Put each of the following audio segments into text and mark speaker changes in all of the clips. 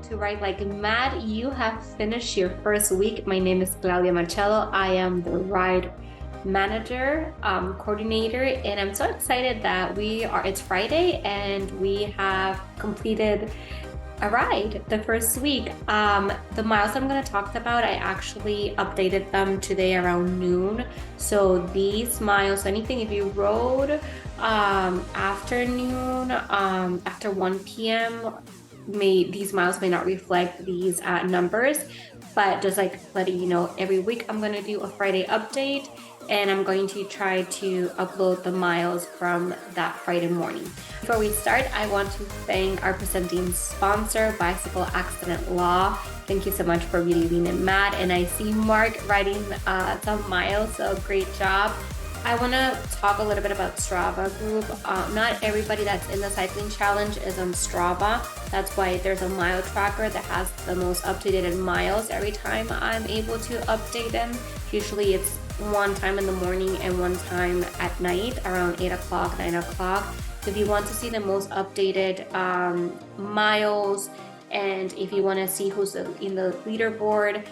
Speaker 1: to Write Like Mad. You have finished your first week. My name is Claudia Marcello. I am the ride manager, coordinator, and I'm so excited that it's Friday and we have completed a ride the first week. The miles I'm going to talk about, I actually updated them today around noon. So these miles, anything if you rode afternoon, after 1 p.m., these miles may not reflect these numbers, but just like letting you know, every week I'm going to do a Friday update, and I'm going to try to upload the miles from that Friday morning. Before we start, I want to thank our presenting sponsor, Bicycle Accident Law. Thank you so much for believing in MADD. And I see Mark riding some miles, so great job. I want to talk a little bit about Strava group. Not everybody that's in the cycling challenge is on Strava. That's why there's a mile tracker that has the most up-to-date miles every time I'm able to update them. Usually it's one time in the morning and one time at night around 8 o'clock, 9 o'clock. So if you want to see the most updated miles, and if you want to see who's in the leaderboard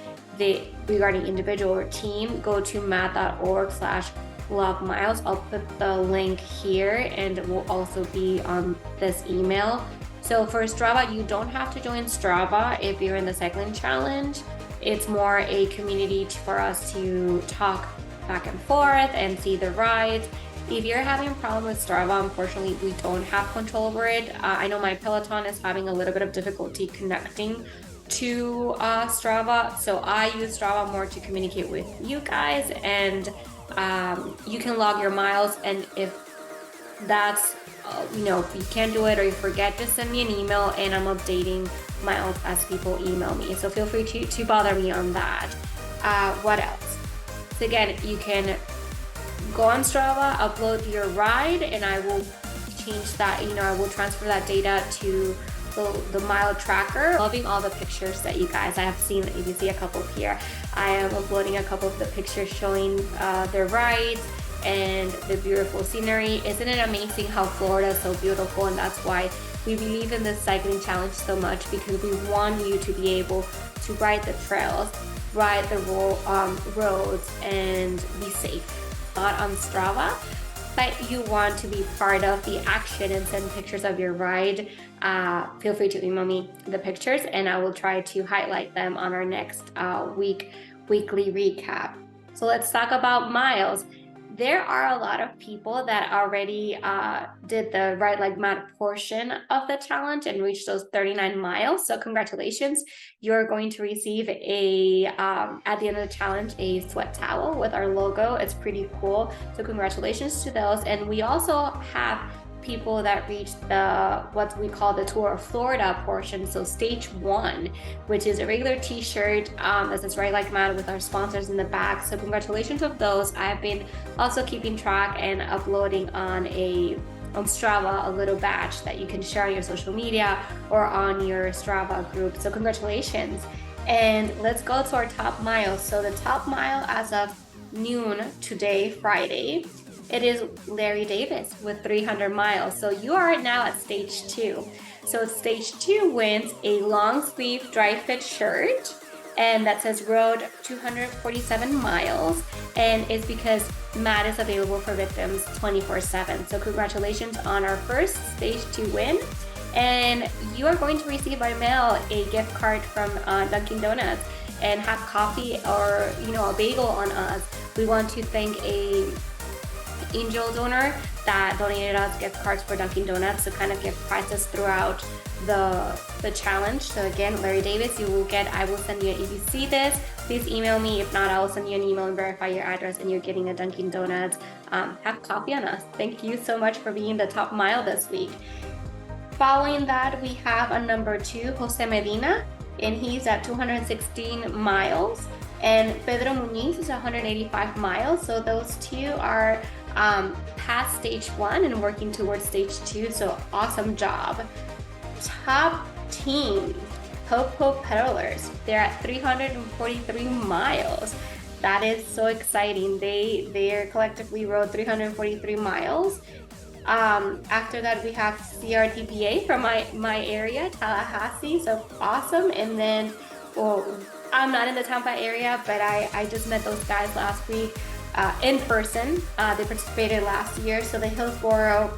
Speaker 1: regarding individual or team, go to madd.org/log miles. I'll put the link here and it will also be on this email. So for Strava, you don't have to join Strava if you're in the cycling challenge. It's more a community for us to talk back and forth and see the rides. If you're having a problem with Strava, unfortunately, we don't have control over it. I know my Peloton is having a little bit of difficulty connecting to Strava. So I use Strava more to communicate with you guys, and you can log your miles. And if that's, if you can't do it or you forget, just send me an email and I'm updating miles as people email me. So feel free to bother me on that. What else? So again, you can go on Strava, upload your ride, and I will change that, I will transfer that data to the mile tracker. Loving all the pictures that you guys, I have seen, you can see a couple here. I am uploading a couple of the pictures showing their rides and the beautiful scenery. Isn't it amazing how Florida is so beautiful? And that's why we believe in this cycling challenge so much, because we want you to be able to ride the trails, ride the roads, and be safe. Not on Strava, but you want to be part of the action and send pictures of your ride, feel free to email me the pictures and I will try to highlight them on our next weekly recap. So let's talk about miles. There are a lot of people that already did the Ride Like Mad portion of the challenge and reached those 39 miles. So congratulations. You're going to receive at the end of the challenge, a sweat towel with our logo. It's pretty cool. So congratulations to those. And we also have people that reached what we call the Tour of Florida portion, so stage 1, which is a regular t-shirt that says Ride Like Mad with our sponsors in the back. So congratulations of those. I've been also keeping track and uploading on Strava a little badge that you can share on your social media or on your Strava group. So congratulations. And let's go to our top miles. So the top mile as of noon today, Friday, it is Larry Davis with 300 miles. So you are now at stage 2. So stage 2 wins a long sleeve dry fit shirt, and that says Road 247 miles. And it's because MADD is available for victims 24/7. So congratulations on our first stage 2 win. And you are going to receive by mail a gift card from Dunkin' Donuts and have coffee or a bagel on us. We want to thank a angel donor that donated us gift cards for Dunkin' Donuts to kind of give prizes throughout the challenge. So again, Larry Davis, I will send you, if you see this, please email me. If not, I will send you an email and verify your address, and you're getting a Dunkin' Donuts. Have coffee on us. Thank you so much for being the top mile this week. Following that, we have a number 2, Jose Medina, and he's at 216 miles. And Pedro Muniz is 185 miles. So those two are past stage 1 and working towards stage 2. So awesome job. Top team, Popo Peddlers. They're at 343 miles. That is so exciting. They collectively rode 343 miles. After that, we have CRTPA from my area, Tallahassee, so awesome. And then, well, I'm not in the Tampa area, but I just met those guys last week in person. They participated last year, so the Hillsboro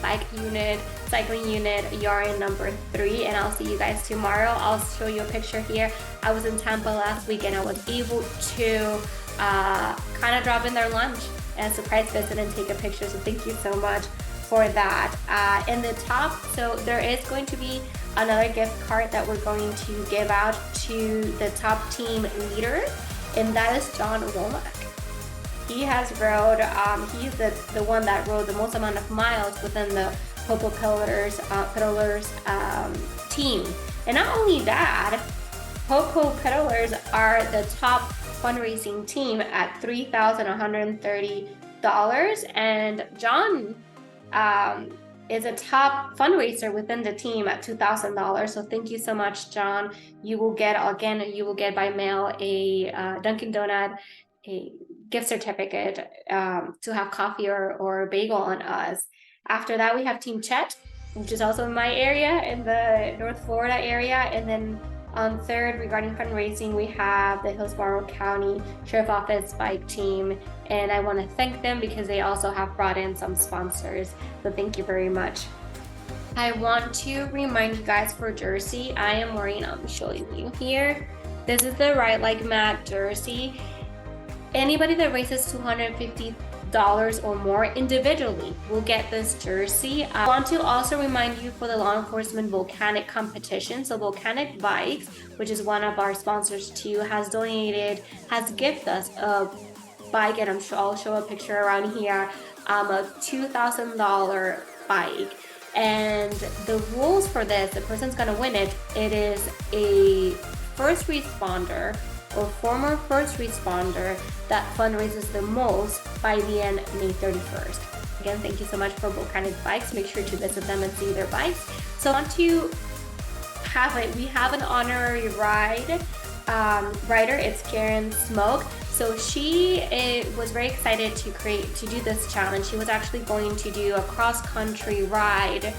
Speaker 1: bike unit, cycling unit, you're in number 3, and I'll see you guys tomorrow. I'll show you a picture here. I was in Tampa last week and I was able to kind of drop in their lunch and surprise visit and take a picture, so thank you so much for that. In the top, so there is going to be another gift card that we're going to give out to the top team leader, and that is John Womack. He has rode, he's the one that rode the most amount of miles within the Popo Pillars team. And not only that, Popo Pillars are the top fundraising team at $3,130, and John is a top fundraiser within the team at $2,000. So thank you so much, John. You will get by mail a Dunkin' Donut, a gift certificate to have coffee or bagel on us. After that, we have Team Chet, which is also in my area, in the North Florida area. And then on third, regarding fundraising, we have the Hillsborough County Sheriff Office bike team, and I want to thank them because they also have brought in some sponsors, so thank you very much. I want to remind you guys, for jersey, I am wearing, I'm showing you here, this is the Ride Like MADD jersey. Anybody that raises $250 or more individually will get this jersey. I want to also remind you, for the law enforcement volcanic competition, so Volcanic Bikes, which is one of our sponsors too, has gifted us a bike, and I'll show a picture around here, a $2,000 bike. And the rules for this, the person's gonna win it, it is a first responder or former first responder that fundraises the most by the end May 31st. Again, thank you so much for Volcanic Bikes. Make sure to visit them and see their bikes. So I want to we have an honorary rider, it's Karen Smoke. So she was very excited to do this challenge. She was actually going to do a cross-country ride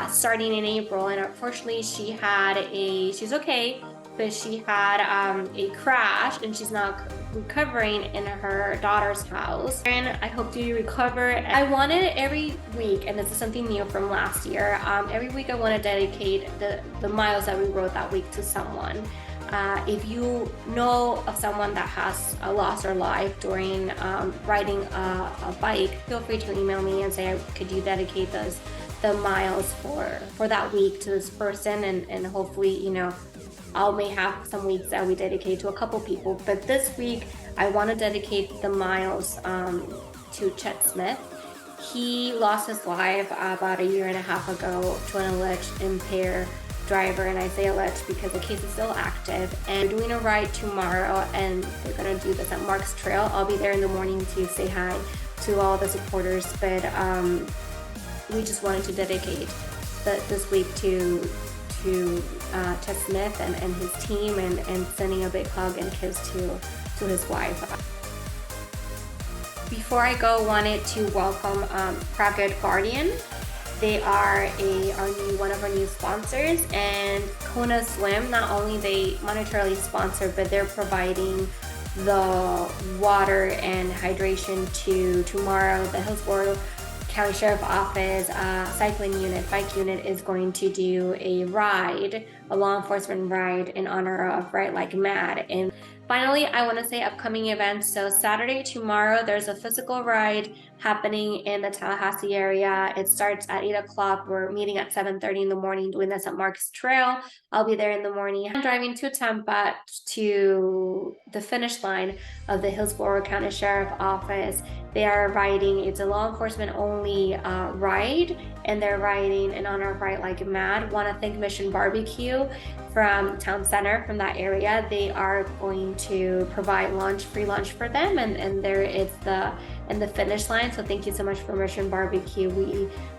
Speaker 1: starting in April, and unfortunately she's okay, but she had a crash and she's now recovering in her daughter's house. And I hope you recover. I wanted every week, and this is something new from last year, every week I want to dedicate the miles that we rode that week to someone. If you know of someone that has lost their life during riding a bike, feel free to email me and say, could you dedicate the miles for that week to this person, and hopefully, I may have some weeks that we dedicate to a couple people, but this week I want to dedicate the miles to Chet Smith. He lost his life about 1.5 years ago to an alleged impaired driver, and I say alleged because the case is still active. And we're doing a ride tomorrow, and they're gonna do this at Mark's Trail. I'll be there in the morning to say hi to all the supporters, but we just wanted to dedicate this week to Chet Smith and his team, and sending a big hug and kiss to his wife. Before I go, wanted to welcome Cracked Guardian. They are one of our new sponsors, and Kona Swim. Not only they monetarily sponsor, but they're providing the water and hydration to tomorrow. The Hillsborough County Sheriff Office cycling unit, bike unit, is going to do a law enforcement ride in honor of Ride Like MADD. And finally, I want to say upcoming events. So Saturday, tomorrow, there's a physical ride happening in the Tallahassee area. It starts at 8 o'clock. We're meeting at 7:30 in the morning, doing this at Mark's Trail. I'll be there in the morning. I'm driving to Tampa to the finish line of the Hillsborough County Sheriff Office. They are riding, it's a law enforcement only ride, and they're riding in honor of Ride Like MADD. Want to thank Mission Barbecue from Town Center, from that area. They are going to provide free lunch for them, and there it's in the finish line. So thank you so much for Mission Barbecue.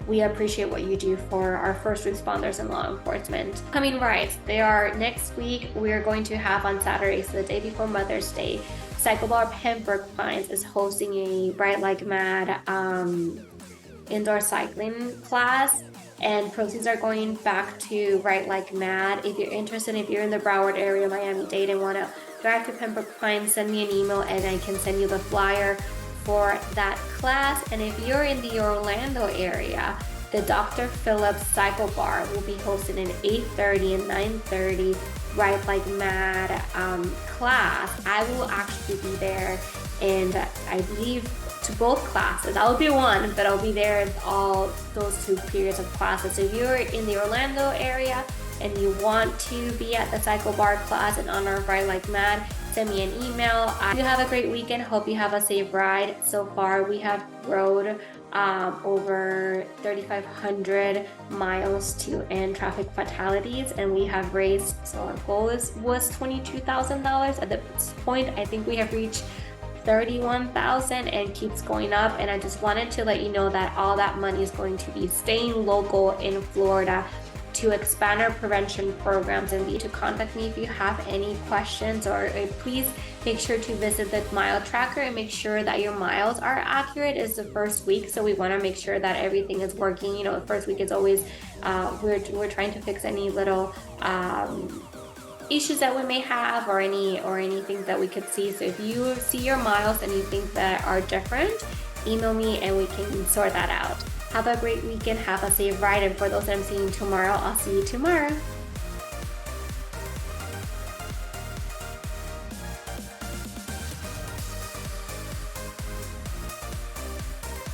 Speaker 1: We appreciate what you do for our first responders and law enforcement. Coming rides, they are next week. We are going to have on Saturday, so the day before Mother's Day, Cycle Bar Pembroke Pines is hosting a Ride Like MADD indoor cycling class, and proceeds are going back to Ride Like Mad. If you're interested, if you're in the Broward area, Miami-Dade, and want to drive to Pembroke Pines, send me an email and I can send you the flyer for that class. And if you're in the Orlando area, the Dr. Phillips Cycle Bar will be hosted in 8:30 and 9:30 Ride Like Mad class. I will actually be there, and I believe to both classes. I'll be one, but I'll be there in all those 2 periods of classes. So if you're in the Orlando area and you want to be at the Cycle Bar class in honor of Ride Like Mad, send me an email. You have a great weekend. Hope you have a safe ride. So far, we have rode over 3,500 miles to end traffic fatalities, and we have raised, so our goal was $22,000. At this point, I think we have reached 31,000 and keeps going up. And I just wanted to let you know that all that money is going to be staying local in Florida to expand our prevention programs. And to contact me if you have any questions, or please make sure to visit the mile tracker and make sure that your miles are accurate. It's the first week, so we want to make sure that everything is working. You know, the first week is always we're trying to fix any little issues that we may have, or anything that we could see. So if you see your miles and you think that are different, email me and we can sort that out. Have a great weekend. Have a safe ride. And for those that I'm seeing tomorrow, I'll see you tomorrow.